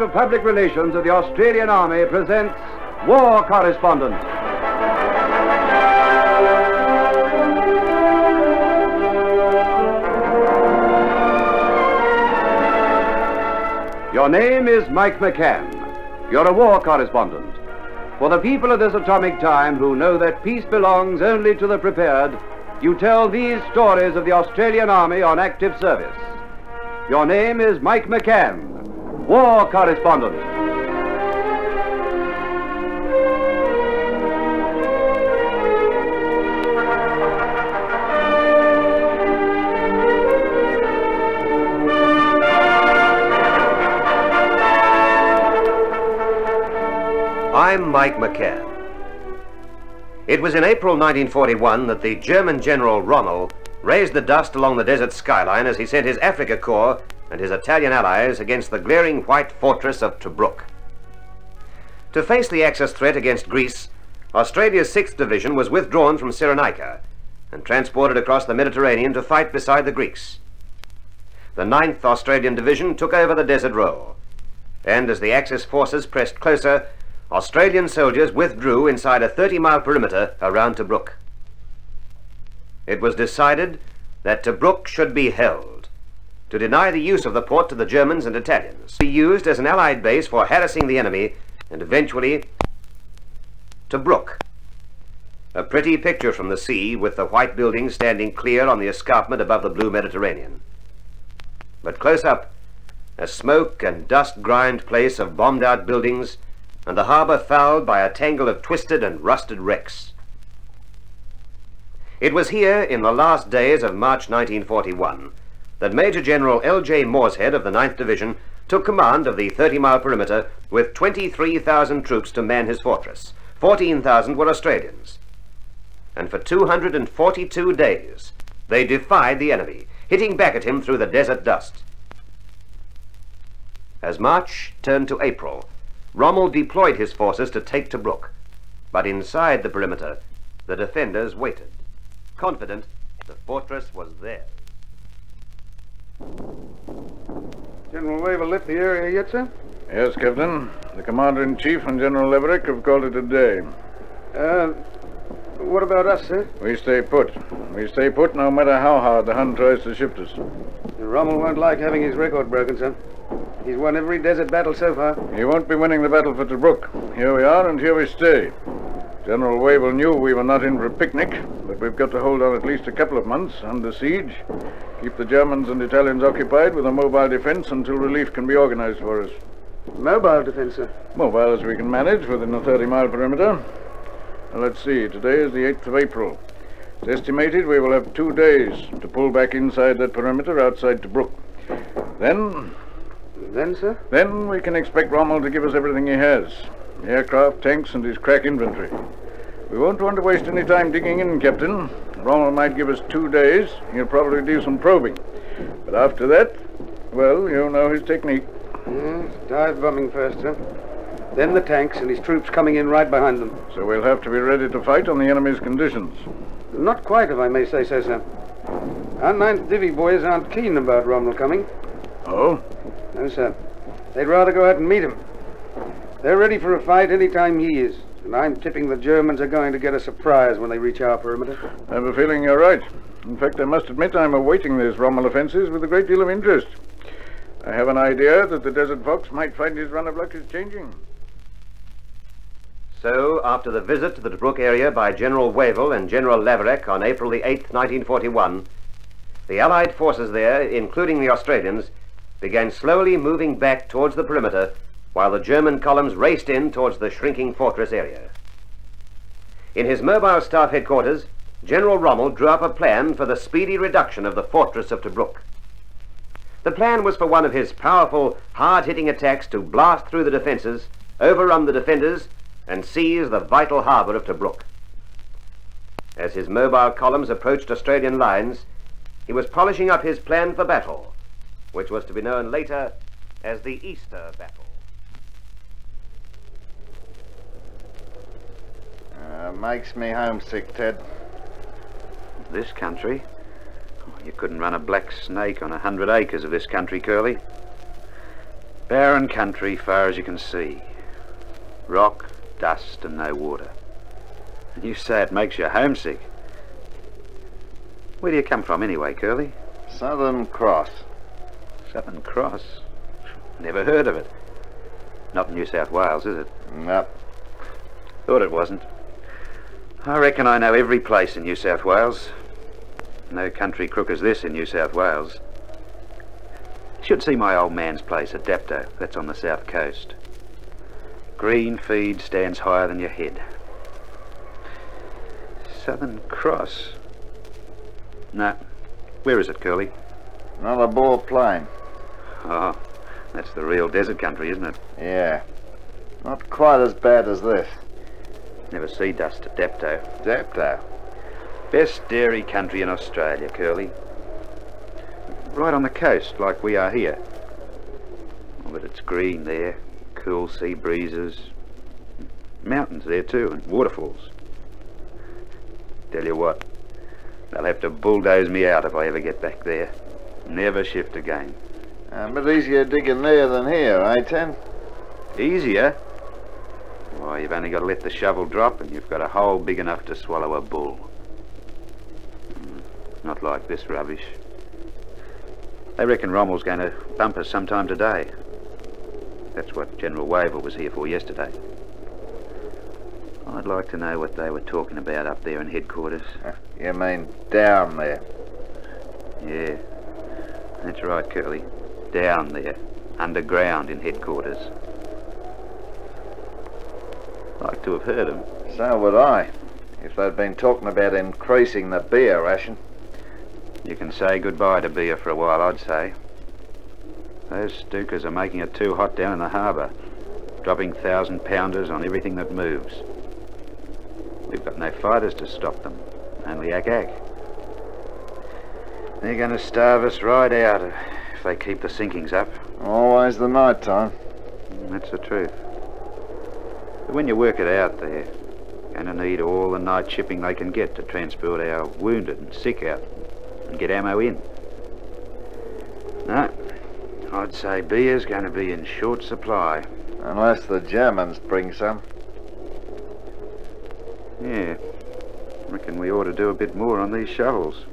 Department of Public Relations of the Australian Army presents War Correspondent. Your name is Mike McCann. You're a war correspondent. For the people of this atomic time who know that peace belongs only to the prepared, you tell these stories of the Australian Army on active service. Your name is Mike McCann, war correspondent. I'm Mike McCann. It was in April 1941 that the German General Rommel raised the dust along the desert skyline as he sent his Africa Corps and his Italian allies against the glaring white fortress of Tobruk. To face the Axis threat against Greece, Australia's 6th Division was withdrawn from Cyrenaica and transported across the Mediterranean to fight beside the Greeks. The 9th Australian Division took over the desert role, and as the Axis forces pressed closer, Australian soldiers withdrew inside a 30-mile perimeter around Tobruk. It was decided that Tobruk should be held, to deny the use of the port to the Germans and Italians, be used as an Allied base for harassing the enemy, and eventually Tobruk. A pretty picture from the sea, with the white buildings standing clear on the escarpment above the blue Mediterranean. But close up, a smoke and dust-grimed place of bombed-out buildings, and the harbour fouled by a tangle of twisted and rusted wrecks. It was here, in the last days of March 1941, that Major General L.J. Morshead of the 9th Division took command of the 30-mile perimeter with 23,000 troops to man his fortress. 14,000 were Australians. And for 242 days, they defied the enemy, hitting back at him through the desert dust. As March turned to April, Rommel deployed his forces to take Tobruk, but inside the perimeter, the defenders waited, confident the fortress was theirs. General Wavell left the area yet, sir? Yes, Captain. The Commander-in-Chief and General Leverick have called it a day. What about us, sir? We stay put. We stay put no matter how hard the Hun tries to shift us. Rommel won't like having his record broken, sir. He's won every desert battle so far. He won't be winning the battle for Tobruk. Here we are, and here we stay. General Wavell knew we were not in for a picnic, but we've got to hold on at least a couple of months under siege. Keep the Germans and Italians occupied with a mobile defense until relief can be organized for us. Mobile defense, sir? Mobile as we can manage within a 30-mile perimeter. Now, let's see, today is the 8th of April. It's estimated we will have 2 days to pull back inside that perimeter outside Tobruk. Then, sir? Then we can expect Rommel to give us everything he has. Aircraft, tanks, and his crack inventory. We won't want to waste any time digging in, Captain. Rommel might give us 2 days. He'll probably do some probing. But after that, well, you know his technique. Yes, dive bombing first, sir. Then the tanks and his troops coming in right behind them. So we'll have to be ready to fight on the enemy's conditions. Not quite, if I may say so, sir. Our 9th Divvy boys aren't keen about Rommel coming. Oh? No, sir. They'd rather go out and meet him. They're ready for a fight any time he is. And I'm tipping the Germans are going to get a surprise when they reach our perimeter. I have a feeling you're right. In fact, I must admit I'm awaiting these Rommel offensives with a great deal of interest. I have an idea that the Desert Fox might find his run of luck is changing. So, after the visit to the Tobruk area by General Wavell and General Leverick on April the 8th, 1941, the Allied forces there, including the Australians, began slowly moving back towards the perimeter while the German columns raced in towards the shrinking fortress area. In his mobile staff headquarters, General Rommel drew up a plan for the speedy reduction of the fortress of Tobruk. The plan was for one of his powerful, hard-hitting attacks to blast through the defenses, overrun the defenders, and seize the vital harbour of Tobruk. As his mobile columns approached Australian lines, he was polishing up his plan for battle, which was to be known later as the Easter Battle. Makes me homesick, Ted. This country? Oh, you couldn't run a black snake on 100 acres of this country, Curly. Barren country, far as you can see. Rock, dust, and no water. And you say it makes you homesick. Where do you come from anyway, Curly? Southern Cross. Southern Cross? Never heard of it. Not in New South Wales, is it? Nope. Thought it wasn't. I reckon I know every place in New South Wales. No country crook as this in New South Wales. You should see my old man's place at Dapto. That's on the south coast. Green feed stands higher than your head. Southern Cross? No. Where is it, Curly? Another Boer plain. Oh, that's the real desert country, isn't it? Yeah. Not quite as bad as this. Never see dust at Dapto. Dapto. Best dairy country in Australia, Curly. Right on the coast, like we are here. Oh, but it's green there. Cool sea breezes. Mountains there too, and waterfalls. Tell you what, they'll have to bulldoze me out if I ever get back there. Never shift again. A bit easier digging there than here, eh, Ted? Easier? Why, you've only got to let the shovel drop and you've got a hole big enough to swallow a bull. Not like this rubbish. They reckon Rommel's going to bump us sometime today. That's what General Wavell was here for yesterday. I'd like to know what they were talking about up there in headquarters. You mean down there? Yeah, that's right, Curly. Down there, underground in headquarters. Like to have heard them. So would I, if they'd been talking about increasing the beer ration. You can say goodbye to beer for a while, I'd say. Those Stookers are making it too hot down in the harbour, dropping 1,000-pounders on everything that moves. We've got no fighters to stop them, only ack-ack. They're going to starve us right out if they keep the sinkings up. Always the night time. That's the truth. But when you work it out, they're going to need all the night shipping they can get to transport our wounded and sick out and get ammo in. No, I'd say beer's going to be in short supply. Unless the Germans bring some. Yeah, reckon we ought to do a bit more on these shovels.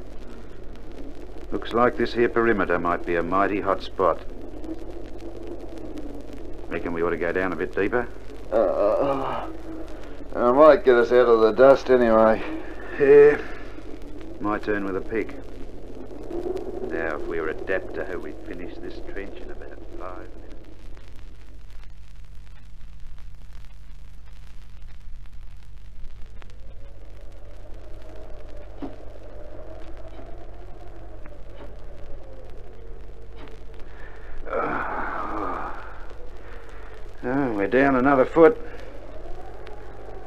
Looks like this here perimeter might be a mighty hot spot. Reckon we ought to go down a bit deeper? It might get us out of the dust anyway. Yeah, my turn with a pick. Now, if we were at Dapto, we'd finish this trench in about 5 minutes. Oh, we're down another foot.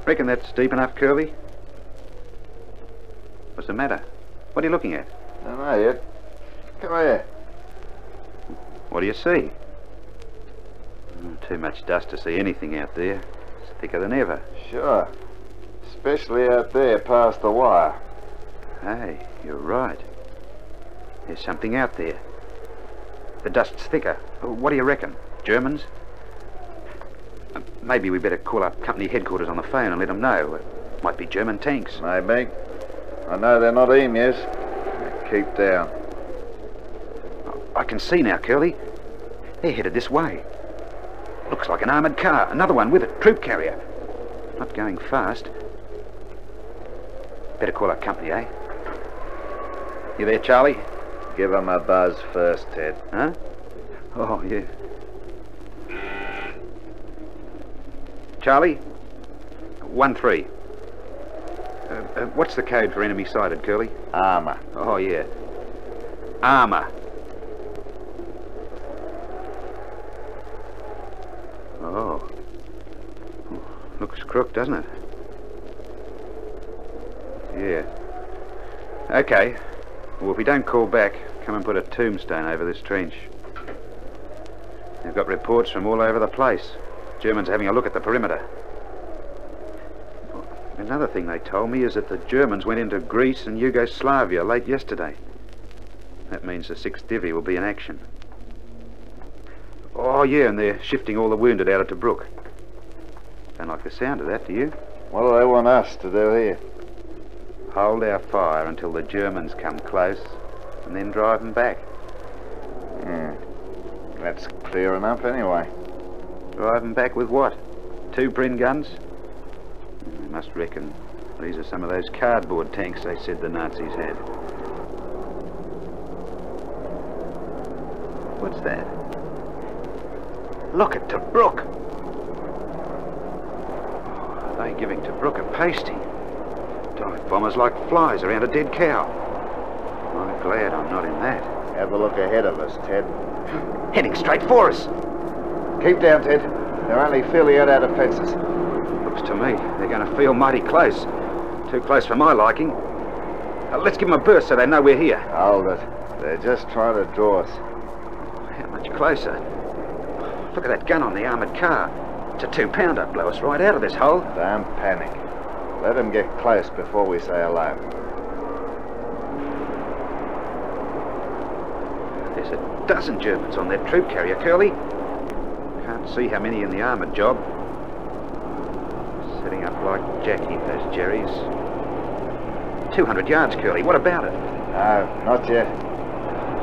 Reckon that's deep enough, Curly? What's the matter? What are you looking at? Don't know yet. Come here. What do you see? Too much dust to see anything out there. It's thicker than ever. Sure. Especially out there past the wire. Hey, you're right. There's something out there. The dust's thicker. What do you reckon? Germans? Maybe we better call up company headquarters on the phone and let them know. Might be German tanks. Maybe. I know they're not emus. Keep down. I can see now, Curly. They're headed this way. Looks like an armoured car. Another one with it. Troop carrier. Not going fast. Better call up company, eh? You there, Charlie? Give 'em a buzz first, Ted. Huh? Oh, yeah. Charlie? 1-3. What's the code for enemy sighted, Curly? Armour. Oh, yeah. Armour. Oh. Looks crook, doesn't it? Yeah. Okay. Well, if we don't call back, come and put a tombstone over this trench. They've got reports from all over the place. Germans having a look at the perimeter. Another thing they told me is that the Germans went into Greece and Yugoslavia late yesterday. That means the 6th Divi will be in action. Oh, yeah, and they're shifting all the wounded out of Tobruk. Don't like the sound of that, do you? What do they want us to do here? Hold our fire until the Germans come close, and then drive them back. That's clear enough anyway. Drive them back with what? 2 Brin guns? I must reckon these are some of those cardboard tanks they said the Nazis had. What's that? Look at Tobruk. Oh, are they giving Tobruk a pasty? Dive bombers like flies around a dead cow. I'm glad I'm not in that. Have a look ahead of us, Ted. Heading straight for us. Keep down, Ted. They're only fairly out our defences. Looks to me they're going to feel mighty close. Too close for my liking. Let's give them a burst so they know we're here. Hold it. They're just trying to draw us. How much closer? Look at that gun on the armoured car. It's a 2-pounder. Blow us right out of this hole. Don't panic. Let them get close before we say hello. There's a dozen Germans on that troop carrier, Curly. Can't see how many in the armoured job. Setting up like Jackie, those Jerrys. 200 yards, Curly. What about it? No, not yet.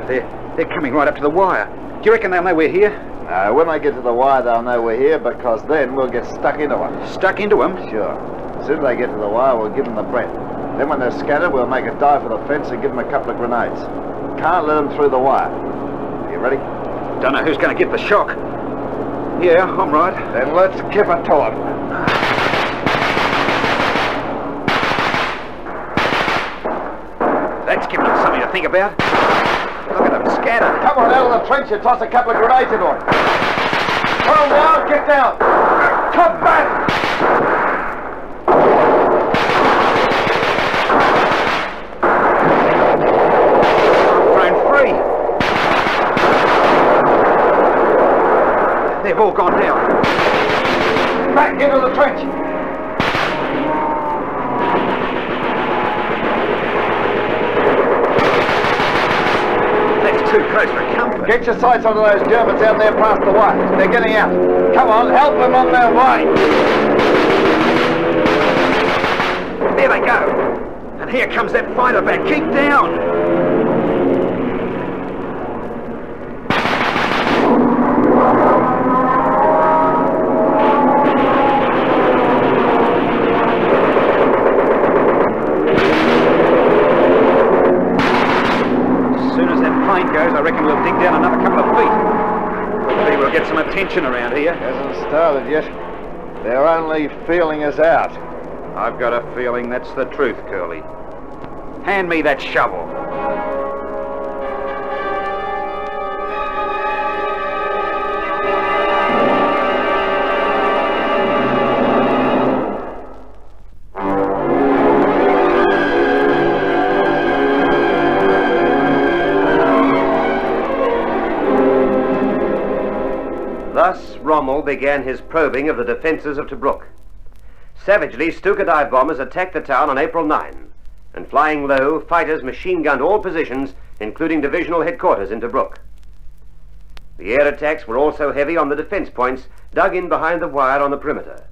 They're coming right up to the wire. Do you reckon they'll know we're here? No, when they get to the wire, they'll know we're here, because then we'll get stuck into them. Stuck into them? Sure. As soon as they get to the wire, we'll give them the breath. Then when they're scattered, we'll make a dive for the fence and give them a couple of grenades. Can't let them through the wire. You ready? Don't know who's going to get the shock. Yeah, I'm right. Then let's give it to them. That's giving them something to think about. Look at them scattered. Come on, out of the trench and toss a couple of grenades into them. Put them down, get down. Come back! Thrown free. They've all gone down. Back into the trench. That's too close for comfort. Get your sights onto those Germans out there past the wire. They're getting out. Come on, help them on their way. There they go. And here comes that fighter back. Keep down. I reckon we'll dig down another couple of feet. Hopefully we'll get some attention around here. Hasn't started yet. They're only feeling us out. I've got a feeling that's the truth, Curly. Hand me that shovel. Thus, Rommel began his probing of the defences of Tobruk. Savagely, Stuka dive bombers attacked the town on April 9, and flying low, fighters machine-gunned all positions, including divisional headquarters in Tobruk. The air attacks were also heavy on the defence points dug in behind the wire on the perimeter.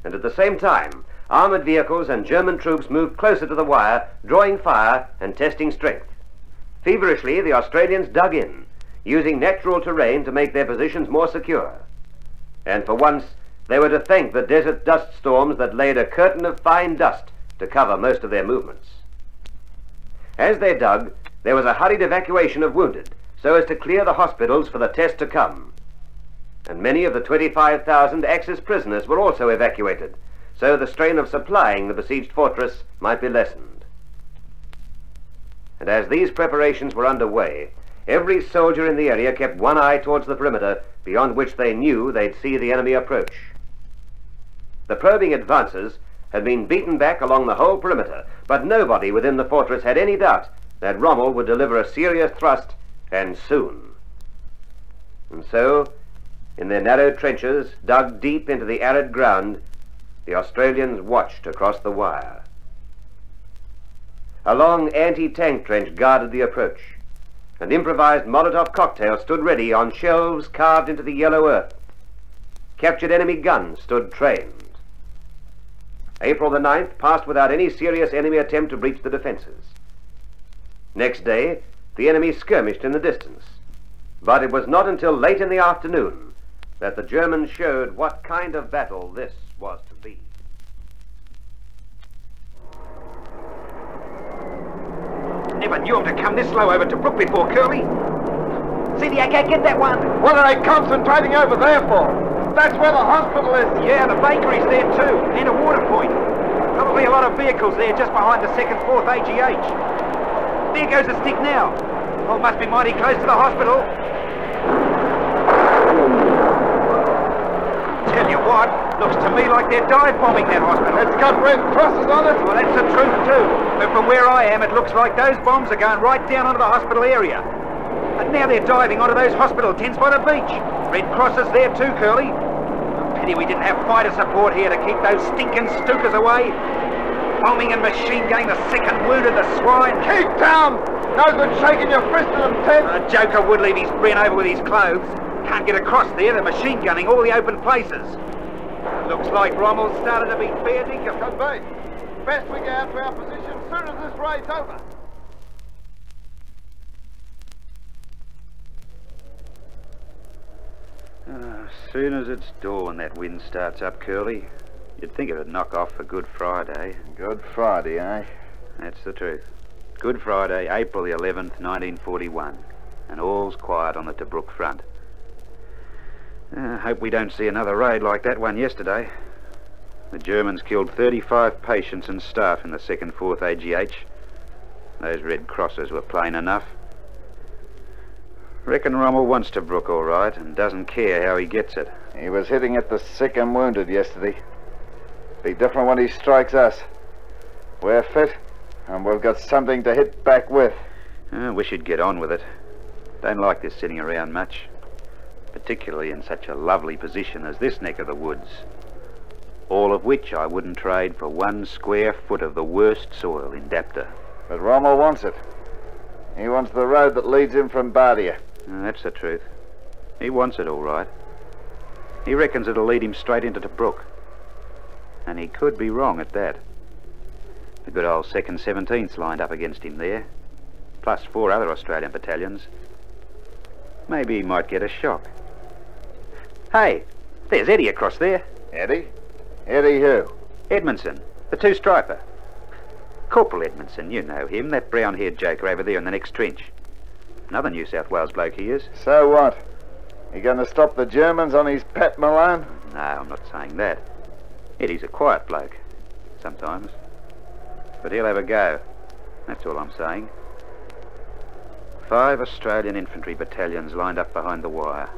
And at the same time, armoured vehicles and German troops moved closer to the wire, drawing fire and testing strength. Feverishly, the Australians dug in, using natural terrain to make their positions more secure. And for once, they were to thank the desert dust storms that laid a curtain of fine dust to cover most of their movements. As they dug, there was a hurried evacuation of wounded, so as to clear the hospitals for the test to come. And many of the 25,000 Axis prisoners were also evacuated, so the strain of supplying the besieged fortress might be lessened. And as these preparations were underway, every soldier in the area kept one eye towards the perimeter, beyond which they knew they'd see the enemy approach. The probing advances had been beaten back along the whole perimeter, but nobody within the fortress had any doubt that Rommel would deliver a serious thrust, and soon. And so, in their narrow trenches, dug deep into the arid ground, the Australians watched across the wire. A long anti-tank trench guarded the approach, and improvised Molotov cocktails stood ready on shelves carved into the yellow earth. Captured enemy guns stood trained. April the 9th passed without any serious enemy attempt to breach the defences. Next day, the enemy skirmished in the distance, but it was not until late in the afternoon that the Germans showed what kind of battle this was to be. Never knew him to come this low over to Brook before, Curly. See the AK, get that one. What are they concentrating over there for? That's where the hospital is. Yeah, the bakery's there too, and a water point. Probably a lot of vehicles there just behind the 2nd, 4th AGH. There goes the stick now. Oh, must be mighty close to the hospital. Tell you what, looks to me like they're dive bombing that hospital. It's got red crosses on it. Well, that's the truth too. But from where I am, it looks like those bombs are going right down onto the hospital area. And now they're diving onto those hospital tents by the beach. Red crosses there too, Curly. Pity we didn't have fighter support here to keep those stinking stookers away. Bombing and machine gunning the sick and wounded, the swine. Keep down! No good shaking your fist at them, Ted. A joker would leave his brain over with his clothes. Can't get across there, they're machine gunning all the open places. Looks like Rommel's started to be fair dinkum. Could be. Best we get out to our position as soon as this raid's over. As soon as it's dawn, that wind starts up, Curly. You'd think it'd knock off for Good Friday. Good Friday, eh? That's the truth. Good Friday, April the 11th, 1941. And all's quiet on the Tobruk front. Hope we don't see another raid like that one yesterday. The Germans killed 35 patients and staff in the 2nd, 4th AGH. Those red crosses were plain enough. Reckon Rommel wants Tobruk all right and doesn't care how he gets it. He was hitting at the sick and wounded yesterday. Be different when he strikes us. We're fit, and we've got something to hit back with. Wish he'd get on with it. Don't like this sitting around much. Particularly in such a lovely position as this neck of the woods. All of which I wouldn't trade for 1 square foot of the worst soil in Dapta. But Rommel wants it. He wants the road that leads him from Bardia. That's the truth. He wants it all right. He reckons it'll lead him straight into Tobruk. And he could be wrong at that. The good old 2nd 17th's lined up against him there, plus 4 other Australian battalions. Maybe he might get a shock. Hey, there's Eddie across there. Eddie? Eddie who? Edmondson, the 2-striper. Corporal Edmondson, you know him, that brown-haired joker over there in the next trench. Another New South Wales bloke he is. So what? He gonna stop the Germans on his Pat Malone? No, I'm not saying that. Eddie's a quiet bloke, sometimes. But he'll have a go. That's all I'm saying. 5 Australian infantry battalions lined up behind the wire.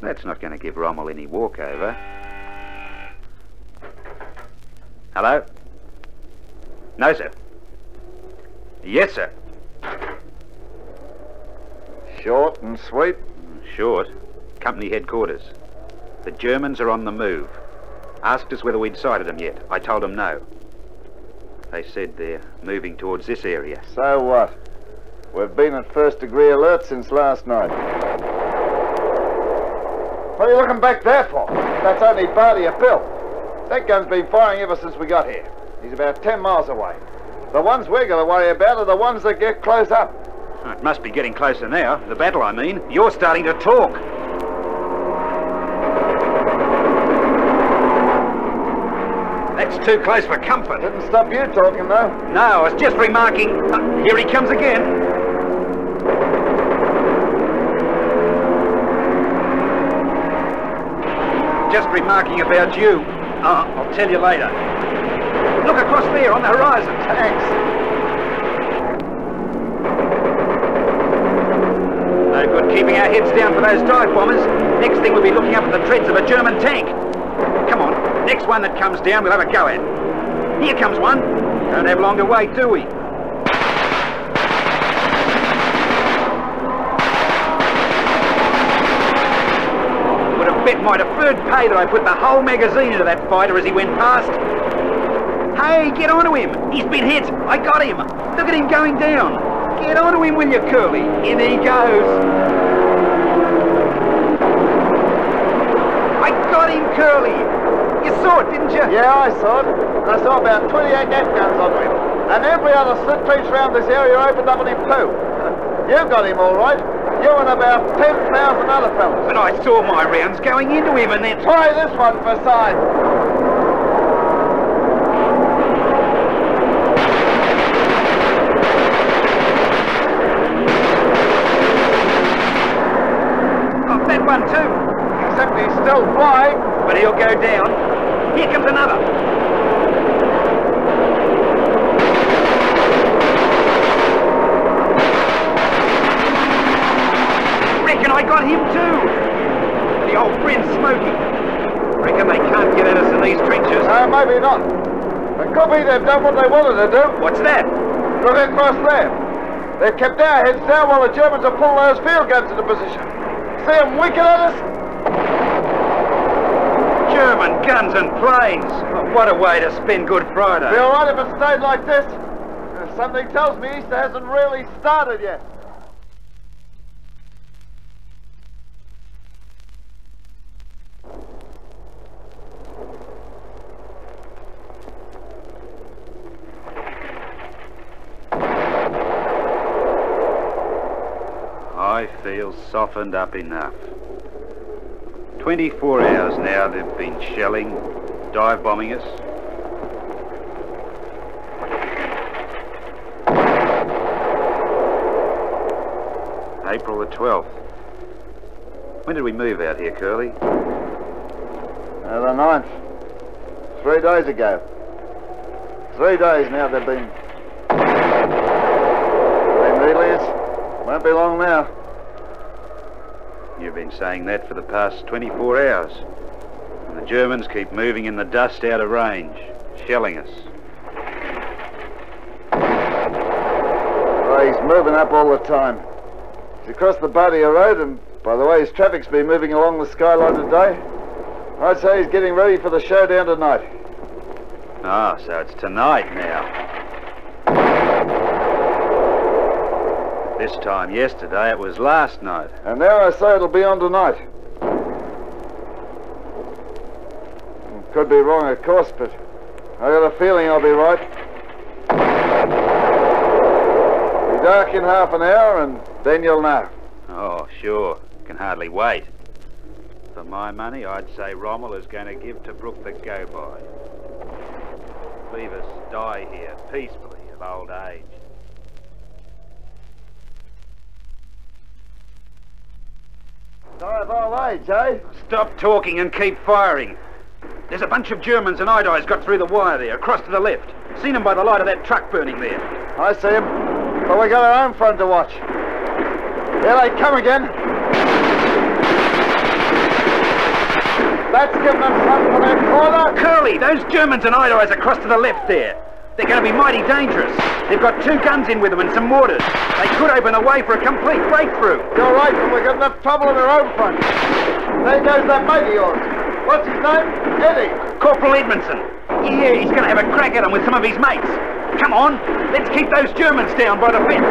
That's not going to give Rommel any walkover. Hello? No, sir. Yes, sir. Short and sweet? Short. Company headquarters. The Germans are on the move. Asked us whether we'd sighted them yet. I told them no. They said they're moving towards this area. So what? We've been at first-degree alert since last night. What are you looking back there for? That's only Bardia Bill. That gun's been firing ever since we got here. He's about 10 miles away. The ones we're going to worry about are the ones that get close up. It must be getting closer now. The battle, I mean. You're starting to talk. That's too close for comfort. Didn't stop you talking, though. No, I was just remarking. Here he comes again. Just remarking about you. I'll tell you later. Look across there on the horizon. Thanks. No good keeping our heads down for those dive bombers. Next thing we'll be looking up at the treads of a German tank. Come on, next one that comes down we'll have a go at. Here comes one. Don't have long to wait, do we? Would have bet my deferred pay that I put the whole magazine into that fighter as he went past. Hey, get onto him. He's been hit. I got him. Look at him going down. Get onto him, will you, Curly? In he goes. I got him, Curly. You saw it, didn't you? Yeah, I saw it. And I saw about 28 net guns onto him. And every other slit breach around this area opened up on him too. You got him all right. You and about 10,000 other fellas. But I saw my rounds going into him and then... Try this one for size. Got that one too. Except he's still flying. But he'll go down. Here comes another. Reckon I got him too. The old friend's smoking. Reckon they can't get at us in these trenches. Maybe not. It could be they've done what they wanted to do. What's that? Look across there. They've kept our heads down while the Germans have pulled those field guns into position. See them winking at us? German guns and planes. Oh, what a way to spend Good Friday. Be all right if it stayed like this. Something tells me Easter hasn't really started yet. I feel softened up enough. 24 hours now they've been shelling, dive bombing us. April the 12th. When did we move out here, Curly? The 9th. 3 days ago. 3 days now they've been needling us. Won't be long now. You've been saying that for the past 24 hours. And the Germans keep moving in the dust out of range, shelling us. Oh, he's moving up all the time. He's across the Bardia Road, and by the way his traffic's been moving along the skyline today, I'd say he's getting ready for the showdown tonight. Ah, so it's tonight now. This time yesterday, it was last night. And now I say it'll be on tonight. Could be wrong, of course, but I got a feeling I'll be right. Be dark in half an hour, and then you'll know. Oh, sure. Can hardly wait. For my money, I'd say Rommel is going to give Tobruk the go-by. Leave us die here peacefully of old age. Die of old age, eh? Stop talking and keep firing. There's a bunch of Germans and Idis got through the wire there, across to the left. Seen them by the light of that truck burning there. I see him, but we got our own front to watch. Here they come again. That's giving them something for their corner. Curly, those Germans and Idis across to the left there. They're going to be mighty dangerous. They've got 2 guns in with them and some mortars. They could open a way for a complete breakthrough. You're right, but we've got enough trouble on our own front. There goes that mate of yours. What's his name? Eddie. Corporal Edmondson. Yeah, he's going to have a crack at them with some of his mates. Come on, let's keep those Germans down by the fence.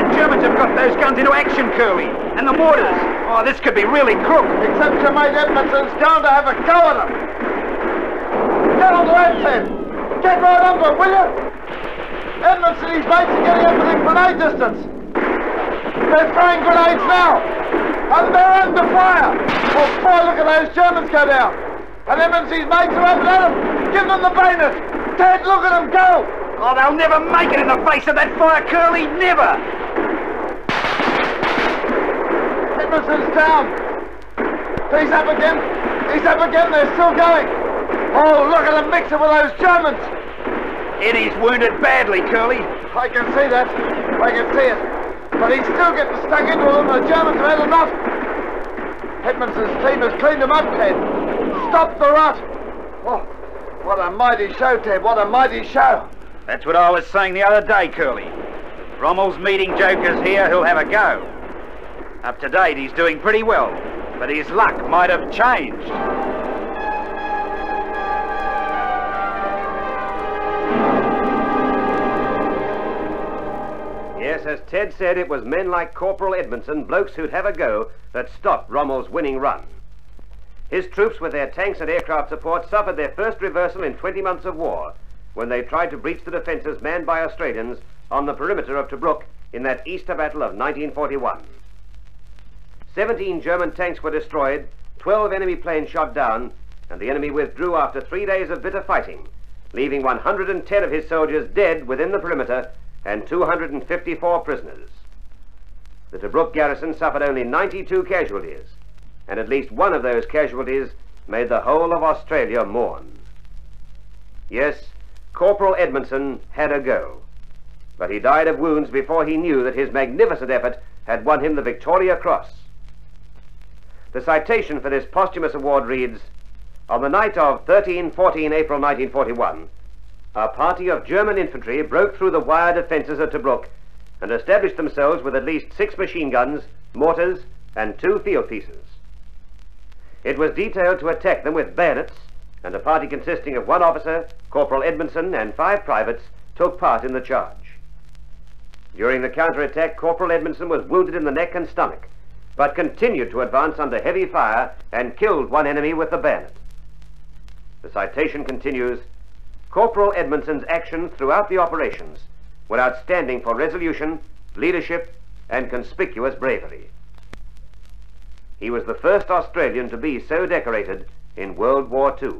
The Germans have got those guns into action, Curly. And the mortars. Oh, this could be really crook. Except your mate Edmondson's going to have a go at them. Get on the left then. Get right under it, will you? Edmondson and his mates are getting up within grenade distance. They're throwing grenades now. And they're under fire. Oh boy, look at those Germans go down. And Edmondson's mates are up at them. Give them the bayonet. Ted, look at them go. Oh, they'll never make it in the face of that fire, Curly. Never. Edmondson's down. He's up again. He's up again. They're still going. Oh, look at them mixing with those Germans. Eddie's wounded badly, Curly. I can see that. I can see it. But he's still getting stuck into them. The Germans have had enough. Edmondson's team has cleaned them up, Ted. Stop the rot. Oh, what a mighty show, Ted. What a mighty show. That's what I was saying the other day, Curly. Rommel's meeting jokers here who'll have a go. Up to date, he's doing pretty well, but his luck might have changed. Yes, as Ted said, it was men like Corporal Edmondson, blokes who'd have a go, that stopped Rommel's winning run. His troops, with their tanks and aircraft support, suffered their first reversal in 20 months of war, when they tried to breach the defences manned by Australians on the perimeter of Tobruk in that Easter battle of 1941. 17 German tanks were destroyed, 12 enemy planes shot down, and the enemy withdrew after 3 days of bitter fighting, leaving 110 of his soldiers dead within the perimeter and 254 prisoners. The Tobruk garrison suffered only 92 casualties, and at least one of those casualties made the whole of Australia mourn. Yes, Corporal Edmondson had a go, but he died of wounds before he knew that his magnificent effort had won him the Victoria Cross. The citation for this posthumous award reads, "On the night of 13-14 April 1941, a party of German infantry broke through the wire defences of Tobruk and established themselves with at least 6 machine guns, mortars, and 2 field pieces. It was detailed to attack them with bayonets, and a party consisting of 1 officer, Corporal Edmondson, and 5 privates took part in the charge. During the counterattack, Corporal Edmondson was wounded in the neck and stomach, but continued to advance under heavy fire and killed 1 enemy with the bayonet." The citation continues, "Corporal Edmondson's actions throughout the operations were outstanding for resolution, leadership, and conspicuous bravery. He was the first Australian to be so decorated in World War II.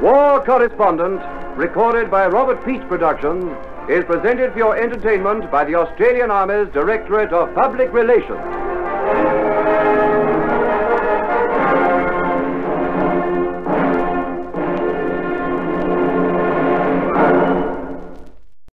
War Correspondent, recorded by Robert Peach Productions, is presented for your entertainment by the Australian Army's Directorate of Public Relations.